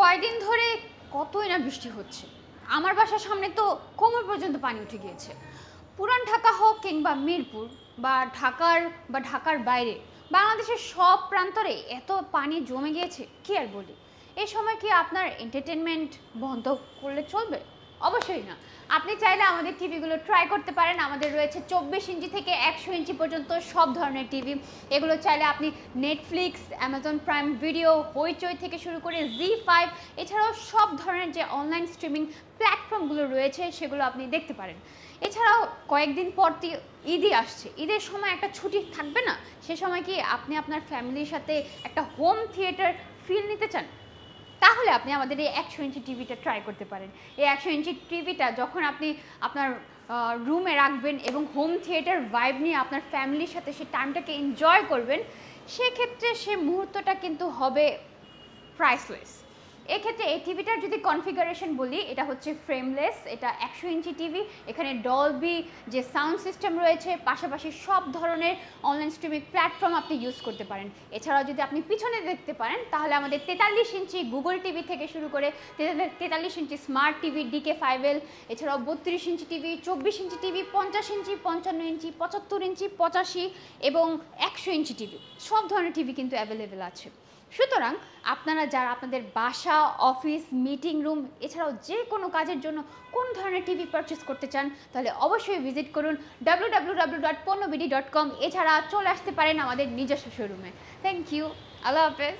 কয়েকদিন ধরে কতই না বৃষ্টি হচ্ছে। আমার বাসার সামনে তো কোমর পর্যন্ত পানি উঠে গিয়েছে। পুরান ঢাকা হোক কিংবা মিরপুর বা ঢাকার বাইরে বাংলাদেশের সব প্রান্তরে এত পানি জমে গিয়েছে, কি আর বলি। এই সময় কি আপনার এন্টারটেনমেন্ট বন্ধ করলে চলবে? অবশ্যই না। আপনি চাইলে আমাদের টিভিগুলো ট্রাই করতে পারেন। আমাদের রয়েছে 24 ইঞ্চি থেকে 100 ইঞ্চি পর্যন্ত সব ধরনের টিভি। এগুলো চাইলে আপনি নেটফ্লিক্স, অ্যামাজন প্রাইম ভিডিও, হইচই থেকে শুরু করে জি5, এছাড়াও সব ধরনের যে অনলাইন স্ট্রিমিং প্ল্যাটফর্মগুলো রয়েছে সেগুলো আপনি দেখতে পারেন। এছাড়াও কয়েকদিন পর ঈদই আসছে। ঈদের সময় একটা ছুটি থাকবে না? সে সময় কি আপনি আপনার ফ্যামিলির সাথে একটা হোম থিয়েটার ফিল নিতে চান? তাহলে আপনি আমাদের এই 100 ইঞ্চি টিভিটা ট্রাই করতে পারেন। এই 100 ইঞ্চি টিভিটা যখন আপনি আপনার রুমে রাখবেন এবং হোম থিয়েটার ভাইব নিয়ে আপনার ফ্যামিলির সাথে সেই টাইমটাকে এনজয় করবেন, সেক্ষেত্রে সে মুহূর্তটা কিন্তু হবে প্রাইসলেস। এক্ষেত্রে এই টিভিটার যদি কনফিগারেশন বলি, এটা হচ্ছে ফ্রেমলেস, এটা 100 ইঞ্চি টিভি। এখানে ডলবি যে সাউন্ড সিস্টেম রয়েছে, পাশাপাশি সব ধরনের অনলাইন স্ট্রিমিং প্ল্যাটফর্ম আপনি ইউজ করতে পারেন। এছাড়াও যদি আপনি পিছনে দেখতে পারেন, তাহলে আমাদের 43 ইঞ্চি গুগল টিভি থেকে শুরু করে 43 ইঞ্চি স্মার্ট টিভি DK5L, এছাড়াও 32 ইঞ্চি টিভি, 24 ইঞ্চি টিভি, 50 ইঞ্চি, 55 ইঞ্চি, 75 ইঞ্চি, 85 এবং 100 ইঞ্চি টিভি, সব ধরনের টিভি কিন্তু অ্যাভেলেবেল আছে। সুতরাং আপনারা যারা আপনাদের বাসা, অফিস, মিটিং রুম এছাড়াও যে কোনো কাজের জন্য কোন ধরনের টিভি পারচেস করতে চান, তাহলে অবশ্যই ভিজিট করুন www.ponnobidi.com। এছাড়া চলে আসতে পারেন আমাদের নিজস্ব শোরুমে। থ্যাংক ইউ, আল্লাহ হাফেজ।